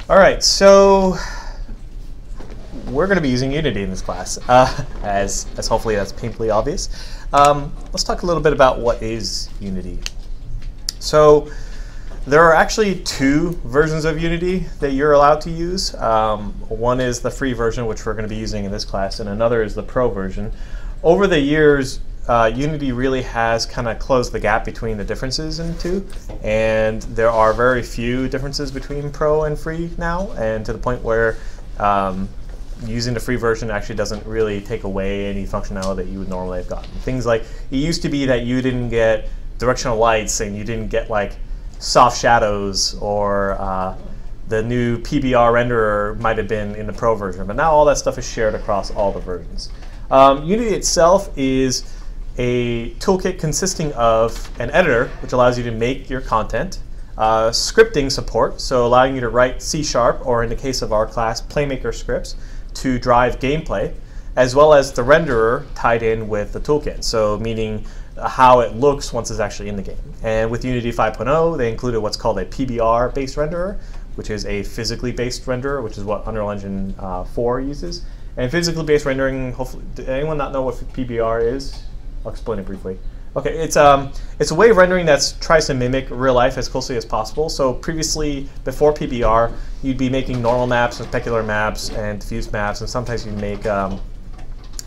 All right, so we're going to be using Unity in this class, as hopefully that's painfully obvious. Let's talk a little bit about what is Unity. So there are actually two versions of Unity that you're allowed to use. One is the free version, which we're going to be using in this class, and another is the pro version. Over the years, Unity really has kind of closed the gap between the differences in the two, and there are very few differences between pro and free now, and to the point where using the free version actually doesn't really take away any functionality that you would normally have gotten. Things like, it used to be that you didn't get directional lights and you didn't get like soft shadows, or the new PBR renderer might have been in the pro version, but now all that stuff is shared across all the versions. Unity itself is a toolkit consisting of an editor, which allows you to make your content, scripting support, so allowing you to write C#, or in the case of our class, Playmaker scripts, to drive gameplay, as well as the renderer tied in with the toolkit, so meaning how it looks once it's actually in the game. And with Unity 5.0, they included what's called a PBR-based renderer, which is a physically based renderer, which is what Unreal Engine 4 uses. And physically based rendering, hopefully, does anyone not know what PBR is? I'll explain it briefly. Okay, it's a way of rendering that tries to mimic real life as closely as possible. So previously, before PBR, you'd be making normal maps and specular maps and diffuse maps, and sometimes you'd make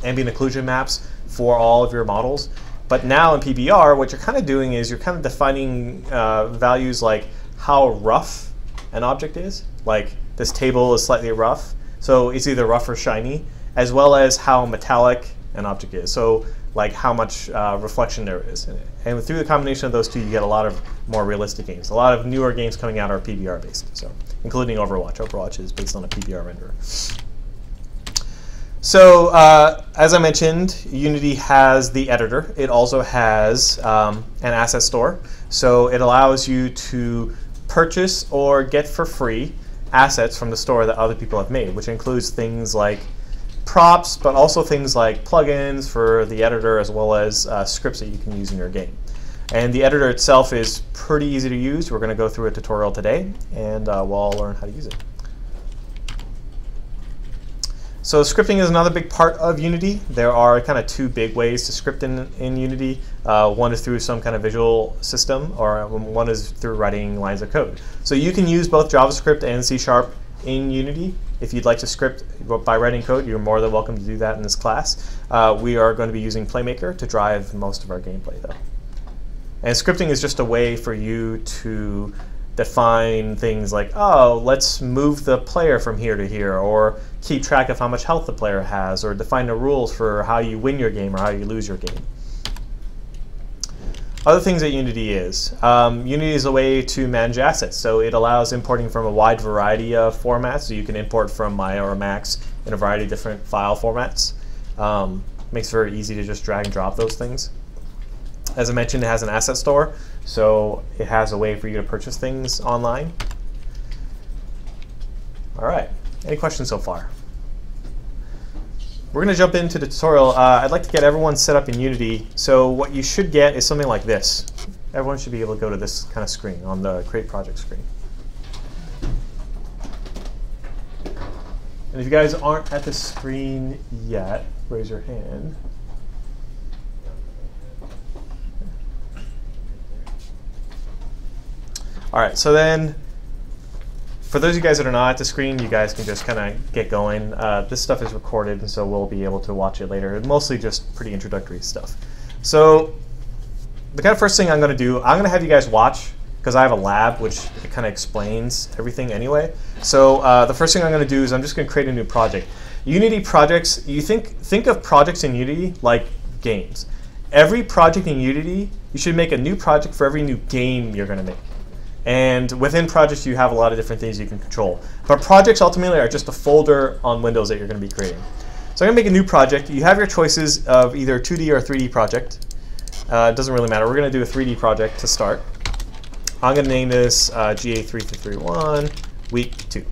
ambient occlusion maps for all of your models. But now in PBR, what you're kind of doing is you're kind of defining values like how rough an object is. Like this table is slightly rough, so it's either rough or shiny, as well as how metallic an object is. So like how much reflection there is in it. And through the combination of those two, you get a lot of more realistic games. A lot of newer games coming out are PBR based, so including Overwatch. Overwatch is based on a PBR renderer. So as I mentioned, Unity has the editor. It also has an asset store. So it allows you to purchase or get for free assets from the store that other people have made, which includes things like props, but also things like plugins for the editor, as well as scripts that you can use in your game. And the editor itself is pretty easy to use. We're going to go through a tutorial today, and we'll all learn how to use it. So scripting is another big part of Unity. There are kind of two big ways to script in Unity. One is through some kind of visual system, or one is through writing lines of code. So you can use both JavaScript and C# in Unity. If you'd like to script by writing code, you're more than welcome to do that in this class. We are going to be using Playmaker to drive most of our gameplay, though. And scripting is just a way for you to define things like, oh, let's move the player from here to here, or keep track of how much health the player has, or define the rules for how you win your game or how you lose your game. Other things that Unity is. Unity is a way to manage assets. So it allows importing from a wide variety of formats. So you can import from Maya or Max in a variety of different file formats. Makes it very easy to just drag and drop those things. As I mentioned, it has an asset store. So it has a way for you to purchase things online. All right. Any questions so far? We're going to jump into the tutorial. I'd like to get everyone set up in Unity. So what you should get is something like this. Everyone should be able to go to this kind of screen on the Create Project screen. And if you guys aren't at the screen yet, raise your hand. All right, so then for those of you guys that are not at the screen, you guys can just kind of get going. This stuff is recorded, and so we'll be able to watch it later. Mostly just pretty introductory stuff. So the kind of first thing I'm going to do, I'm going to have you guys watch, because I have a lab which it kind of explains everything anyway. So the first thing I'm going to do is I'm just going to create a new project. Unity projects, you think of projects in Unity like games. Every project in Unity, you should make a new project for every new game you're going to make. And within projects, you have a lot of different things you can control. But projects ultimately are just a folder on Windows that you're going to be creating. So I'm going to make a new project. You have your choices of either 2D or 3D project. It doesn't really matter. We're going to do a 3D project to start. I'm going to name this GA3331 Week 2.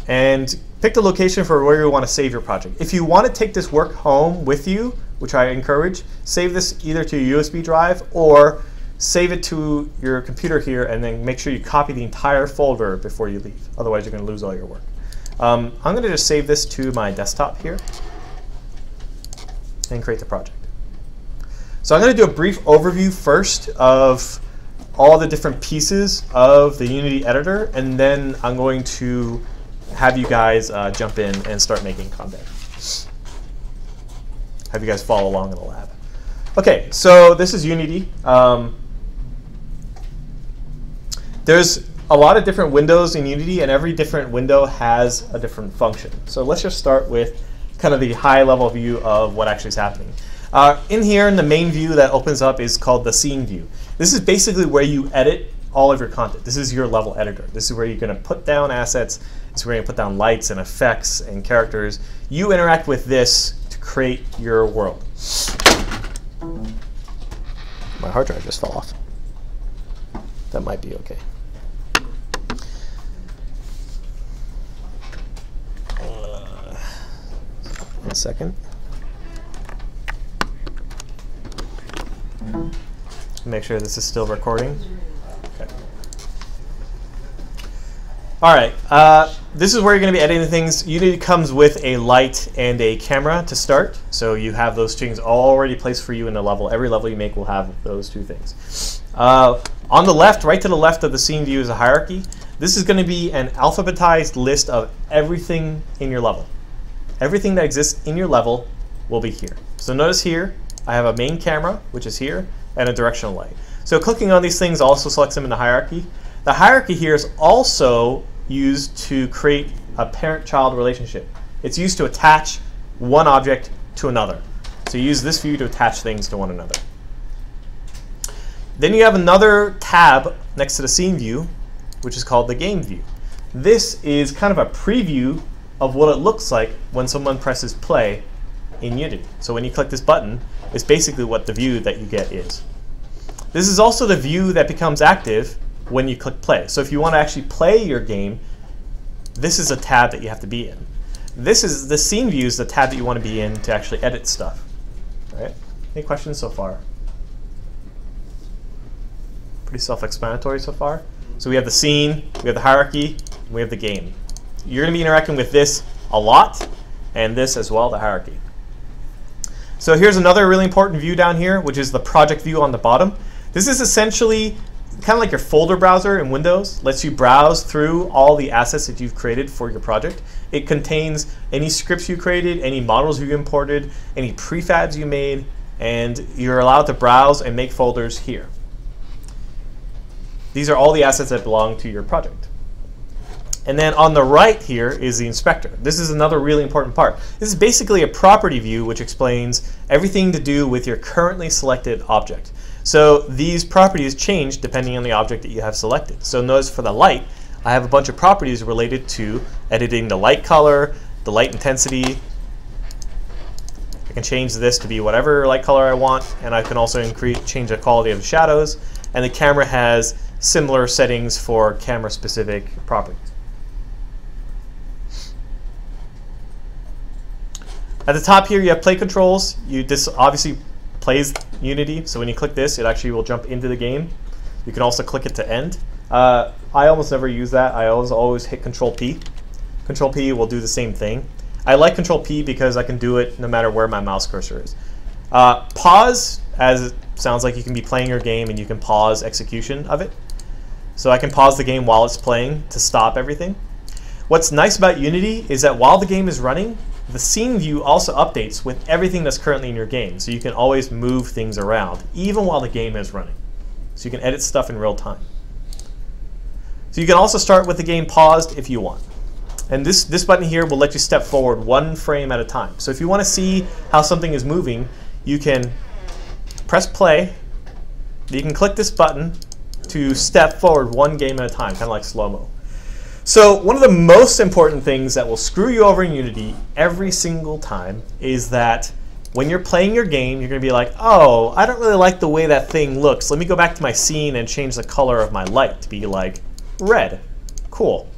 And pick the location for where you want to save your project. If you want to take this work home with you, which I encourage, save this either to a USB drive or save it to your computer here, and then make sure you copy the entire folder before you leave. Otherwise, you're going to lose all your work. I'm going to just save this to my desktop here and create the project. So I'm going to do a brief overview first of all the different pieces of the Unity editor, and then I'm going to have you guys jump in and start making content. Have you guys follow along in the lab. OK, so this is Unity. There's a lot of different windows in Unity, and every different window has a different function. So let's just start with kind of the high-level view of what actually is happening. In here, in the main view that opens up is called the scene view. This is basically where you edit all of your content. This is your level editor. This is where you're going to put down assets. This is where you put down lights and effects and characters. You interact with this to create your world. My hard drive just fell off. That might be OK. 1 second. Make sure this is still recording. Okay. All right. This is where you're going to be editing things. Unity comes with a light and a camera to start. So you have those things already placed for you in the level. Every level you make will have those two things. On the left, right to the left of the scene view is a hierarchy. This is going to be an alphabetized list of everything in your level. Everything that exists in your level will be here. So notice here, I have a main camera, which is here, and a directional light. So clicking on these things also selects them in the hierarchy. The hierarchy here is also used to create a parent-child relationship. It's used to attach one object to another. So you use this view to attach things to one another. Then you have another tab next to the scene view, which is called the game view. This is kind of a preview of what it looks like when someone presses play in Unity. So when you click this button, it's basically what the view that you get is. This is also the view that becomes active when you click play. So if you want to actually play your game, this is a tab that you have to be in. This is the scene view is the tab that you want to be in to actually edit stuff. All right? Any questions so far? Pretty self-explanatory so far. So we have the scene, we have the hierarchy, and we have the game. You're going to be interacting with this a lot, and this as well, the hierarchy. So here's another really important view down here, which is the project view on the bottom. This is essentially kind of like your folder browser in Windows. Lets you browse through all the assets that you've created for your project. It contains any scripts you created, any models you imported, any prefabs you made, and you're allowed to browse and make folders here. These are all the assets that belong to your project. And then on the right here is the inspector. This is another really important part. This is basically a property view which explains everything to do with your currently selected object. So these properties change depending on the object that you have selected. So notice for the light, I have a bunch of properties related to editing the light color, the light intensity. I can change this to be whatever light color I want, and I can also change the quality of the shadows. And the camera has similar settings for camera-specific properties. At the top here, you have play controls. This obviously plays Unity, so when you click this, it actually will jump into the game. You can also click it to end. I almost never use that. I always hit Control P. Control P will do the same thing. I like Control P because I can do it no matter where my mouse cursor is. Pause, as it sounds like you can be playing your game and you can pause execution of it. So I can pause the game while it's playing to stop everything. What's nice about Unity is that while the game is running, the scene view also updates with everything that's currently in your game. So you can always move things around, even while the game is running. So you can edit stuff in real time. So you can also start with the game paused if you want. And this button here will let you step forward 1 frame at a time. So if you want to see how something is moving, you can press play. You can click this button to step forward 1 game at a time, kind of like slow-mo. So one of the most important things that will screw you over in Unity every single time is that when you're playing your game, you're going to be like, oh, I don't really like the way that thing looks. Let me go back to my scene and change the color of my light to be like red. Cool.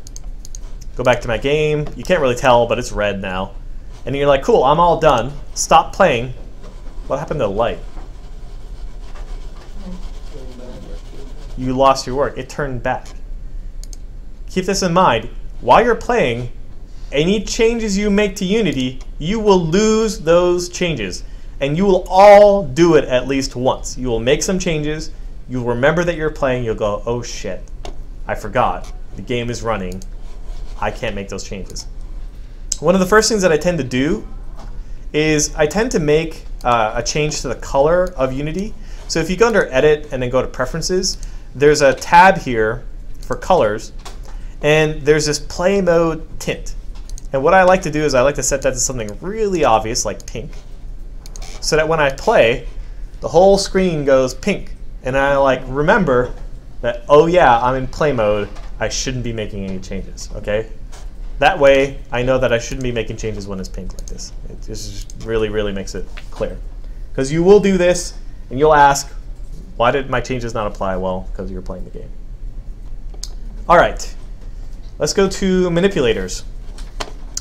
Go back to my game. You can't really tell, but it's red now. And you're like, cool, I'm all done. Stop playing. What happened to the light? you lost your work. It turned back. Keep this in mind. While you're playing, any changes you make to Unity, you will lose those changes. And you will all do it at least once. You will make some changes. You'll remember that you're playing. You'll go, oh shit, I forgot. The game is running. I can't make those changes. One of the first things that I tend to do is I tend to make a change to the color of Unity. So if you go under Edit and then go to Preferences, there's a tab here for colors. And there's this Play Mode Tint. And what I like to do is I like to set that to something really obvious, like pink, so that when I play, the whole screen goes pink. And I like remember that, oh yeah, I'm in play mode. I shouldn't be making any changes, okay? That way, I know that I shouldn't be making changes when it's pink like this. It just really, really makes it clear. Because you will do this, and you'll ask, why did my changes not apply? Well, because you're playing the game. All right, let's go to manipulators.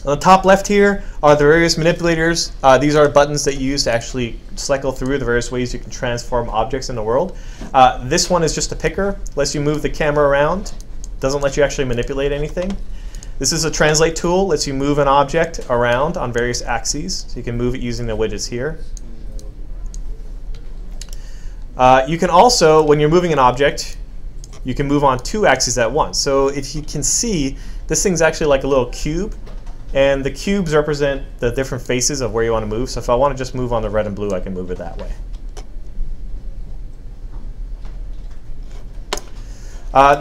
On the top left here are the various manipulators. These are buttons that you use to actually cycle through the various ways you can transform objects in the world. This one is just a picker, lets you move the camera around, doesn't let you actually manipulate anything. This is a translate tool, lets you move an object around on various axes, so you can move it using the widgets here. You can also, when you're moving an object, you can move on 2 axes at once. So if you can see, this thing's actually like a little cube. And the cubes represent the different faces of where you want to move. So if I want to just move on the red and blue, I can move it that way.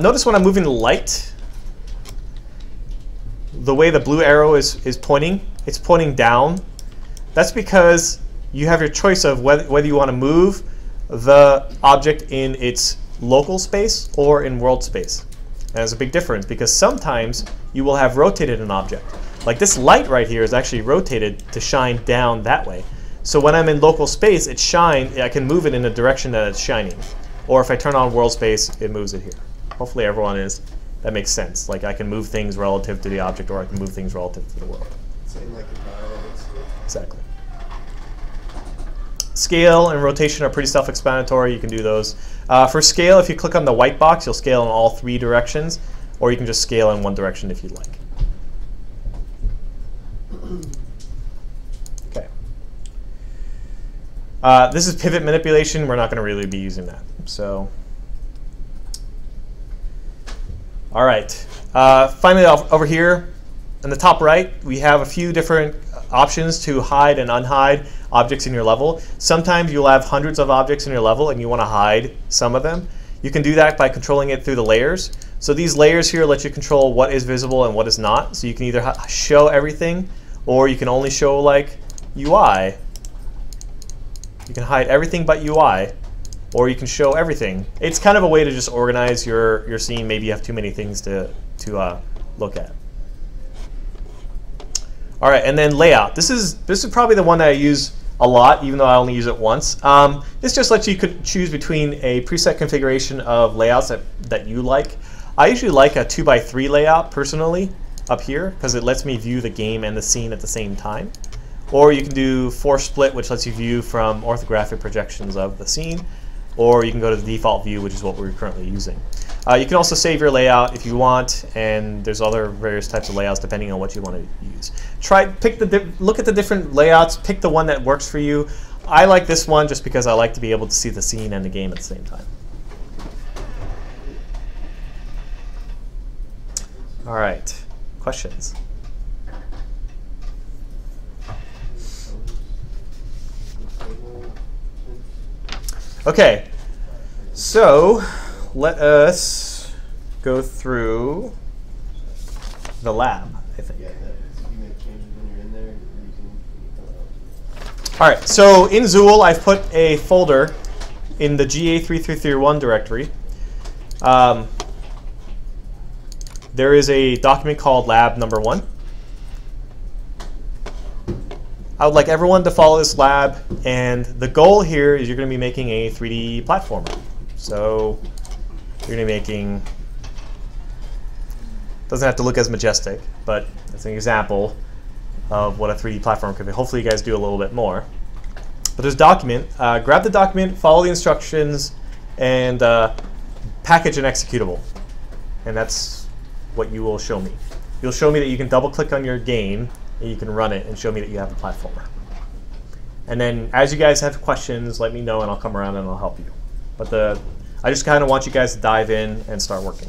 Notice when I'm moving the light, the way the blue arrow is pointing, it's pointing down. That's because you have your choice of whether you want to move the object in its local space or in world space. And there's a big difference because sometimes you will have rotated an object. Like this light right here is actually rotated to shine down that way. So when I'm in local space, I can move it in the direction that it's shining. Or if I turn on world space, it moves it here. Hopefully everyone that makes sense. Like I can move things relative to the object, or I can move things relative to the world. Same like a Exactly. Scale and rotation are pretty self-explanatory. You can do those. For scale, if you click on the white box, you'll scale in all 3 directions, or you can just scale in one direction if you'd like. Okay. This is pivot manipulation. We're not going to really be using that. So, all right. Finally, over here in the top right, we have a few different options to hide and unhide objects in your level. Sometimes you'll have hundreds of objects in your level and you want to hide some of them. You can do that by controlling it through the layers. So these layers here let you control what is visible and what is not. So you can either show everything, or you can only show like UI. You can hide everything but UI, or you can show everything. It's kind of a way to just organize your scene. Maybe you have too many things to look at. All right, and then layout. This is probably the one that I use a lot, even though I only use it once. This just lets you choose between a preset configuration of layouts that you like. I usually like a 2x3 layout personally up here because it lets me view the game and the scene at the same time. Or you can do force split, which lets you view from orthographic projections of the scene. Or you can go to the default view, which is what we're currently using. You can also save your layout if you want, and there's other various types of layouts depending on what you want to use. Look at the different layouts, pick the one that works for you. I like this one just because I like to be able to see the scene and the game at the same time. All right, questions? Okay, so let us go through the lab, I think. All right, so in Zool, I've put a folder in the GA3331 directory. There is a document called lab number 1. I would like everyone to follow this lab, and the goal here is you're going to be making a 3D platformer. So you're going to be making, doesn't have to look as majestic, but it's an example of what a 3D platform could be. Hopefully you guys do a little bit more. But there's a document. Grab the document, follow the instructions, and package an executable, and that's what you will show me. You'll show me that you can double-click on your game, and you can run it, and show me that you have a platformer. And then as you guys have questions, let me know, and I'll come around and I'll help you. But I just kind of want you guys to dive in and start working.